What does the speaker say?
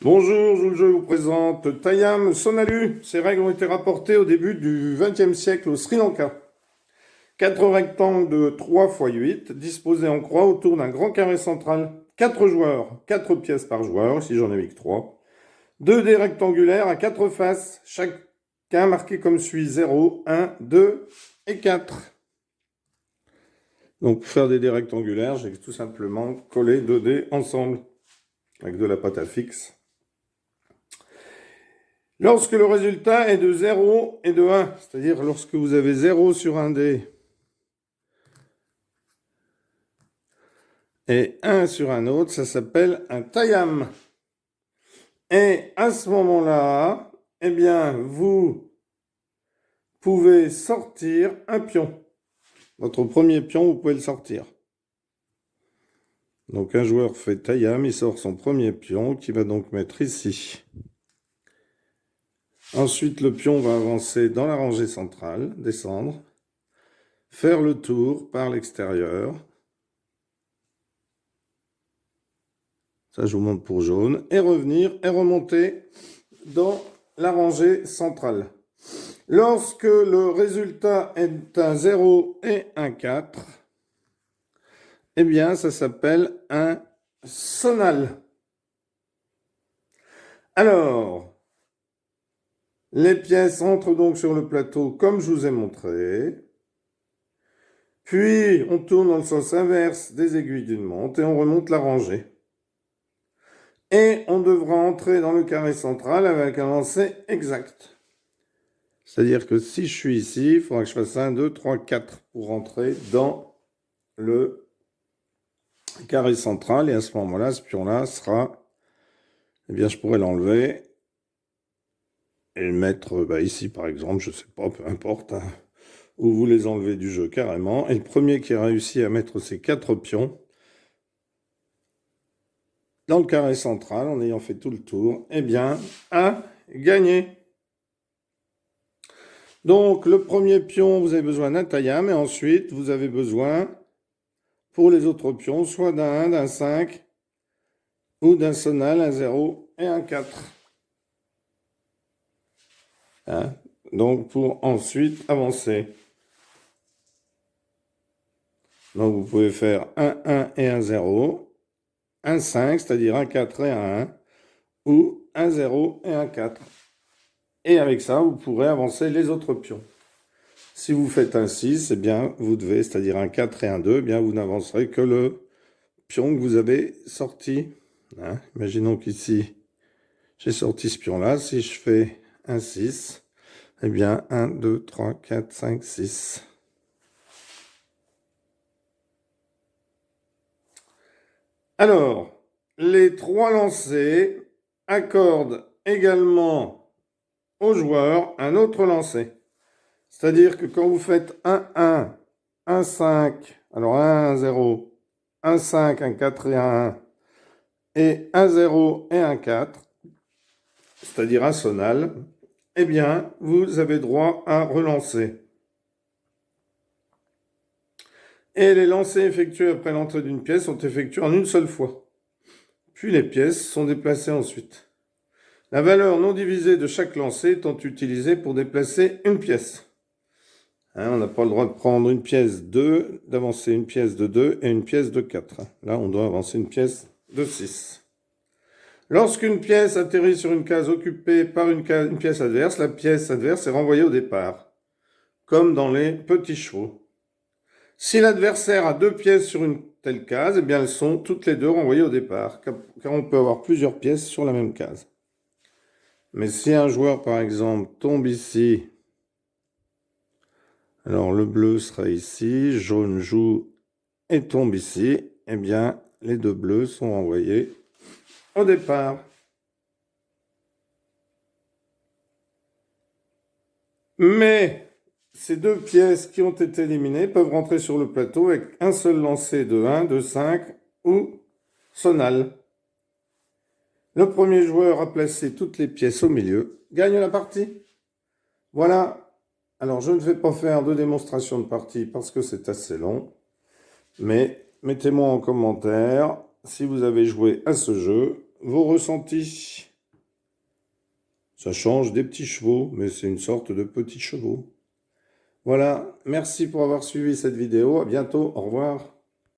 Bonjour, je vous présente Tayam Sonalu. Ces règles ont été rapportées au début du XXe siècle au Sri Lanka. 4 rectangles de 3 x 8, disposés en croix autour d'un grand carré central. 4 joueurs, 4 pièces par joueur, si j'en ai mis que 3. 2 dés rectangulaires à 4 faces, chacun marqué comme suit 0, 1, 2 et 4. Donc pour faire des dés rectangulaires, j'ai tout simplement collé 2 dés ensemble avec de la pâte à fixe. Lorsque le résultat est de 0 et de 1, c'est-à-dire lorsque vous avez 0 sur un dé et 1 sur un autre, ça s'appelle un Tayam. Et à ce moment-là, eh bien, vous pouvez sortir un pion. Votre premier pion, vous pouvez le sortir. Donc un joueur fait Tayam, il sort son premier pion qui va donc mettre ici. Ensuite, le pion va avancer dans la rangée centrale, descendre, faire le tour par l'extérieur. Ça, je vous montre pour jaune. Et revenir et remonter dans la rangée centrale. Lorsque le résultat est un 0 et un 4, eh bien, ça s'appelle un sonal. Alors, les pièces entrent donc sur le plateau comme je vous ai montré. Puis, on tourne dans le sens inverse des aiguilles d'une montre et on remonte la rangée. Et on devra entrer dans le carré central avec un lancer exact. C'est-à-dire que si je suis ici, il faudra que je fasse 1, 2, 3, 4 pour rentrer dans le carré central. Et à ce moment-là, ce pion-là sera... Eh bien, je pourrais l'enlever et le mettre ici, par exemple, je ne sais pas, peu importe, hein, où vous les enlevez du jeu carrément. Et le premier qui a réussi à mettre ces 4 pions dans le carré central, en ayant fait tout le tour, eh bien, a gagné. Donc, le premier pion, vous avez besoin d'un Tayam, et ensuite, vous avez besoin, pour les autres pions, soit d'un 1, d'un 5, ou d'un sonal, un 0 et un 4. Hein? Donc, pour ensuite avancer. Donc, vous pouvez faire un 1 et un 0, un 5, c'est-à-dire un 4 et un 1, ou un 0 et un 4. Et avec ça, vous pourrez avancer les autres pions. Si vous faites un 6, eh bien, vous devez, c'est-à-dire un 4 et un 2, eh bien, vous n'avancerez que le pion que vous avez sorti. Hein? Imaginons qu'ici, j'ai sorti ce pion-là. Si je fais un 6, eh bien, 1, 2, 3, 4, 5, 6. Alors, les 3 lancers accordent également au joueur un autre lancer. C'est-à-dire que quand vous faites un 1, un 5, alors un 0, un 5, un 4 et un 1, et un 0 et un 4, c'est-à-dire un sonal, eh bien, vous avez droit à relancer. Et les lancers effectués après l'entrée d'une pièce sont effectués en une seule fois. Puis les pièces sont déplacées ensuite. La valeur non divisée de chaque lancer étant utilisée pour déplacer une pièce. Hein, on n'a pas le droit de prendre une pièce 2, d'avancer une pièce de 2 et une pièce de 4. Là, on doit avancer une pièce de 6. Lorsqu'une pièce atterrit sur une case occupée par une pièce adverse, la pièce adverse est renvoyée au départ, comme dans les petits chevaux. Si l'adversaire a 2 pièces sur une telle case, eh bien elles sont toutes les deux renvoyées au départ, car on peut avoir plusieurs pièces sur la même case. Mais si un joueur, par exemple, tombe ici, alors le bleu sera ici, jaune joue et tombe ici, eh bien les 2 bleus sont renvoyés au départ. Mais ces 2 pièces qui ont été éliminées peuvent rentrer sur le plateau avec un seul lancer de 1, de 5 ou sonal. Le premier joueur à placer toutes les pièces au milieu gagne la partie. Voilà. Alors, je ne vais pas faire de démonstration de partie parce que c'est assez long. Mais mettez-moi en commentaire si vous avez joué à ce jeu, vos ressentis. Ça change des petits chevaux, mais c'est une sorte de petits chevaux. Voilà, merci pour avoir suivi cette vidéo. À bientôt, au revoir.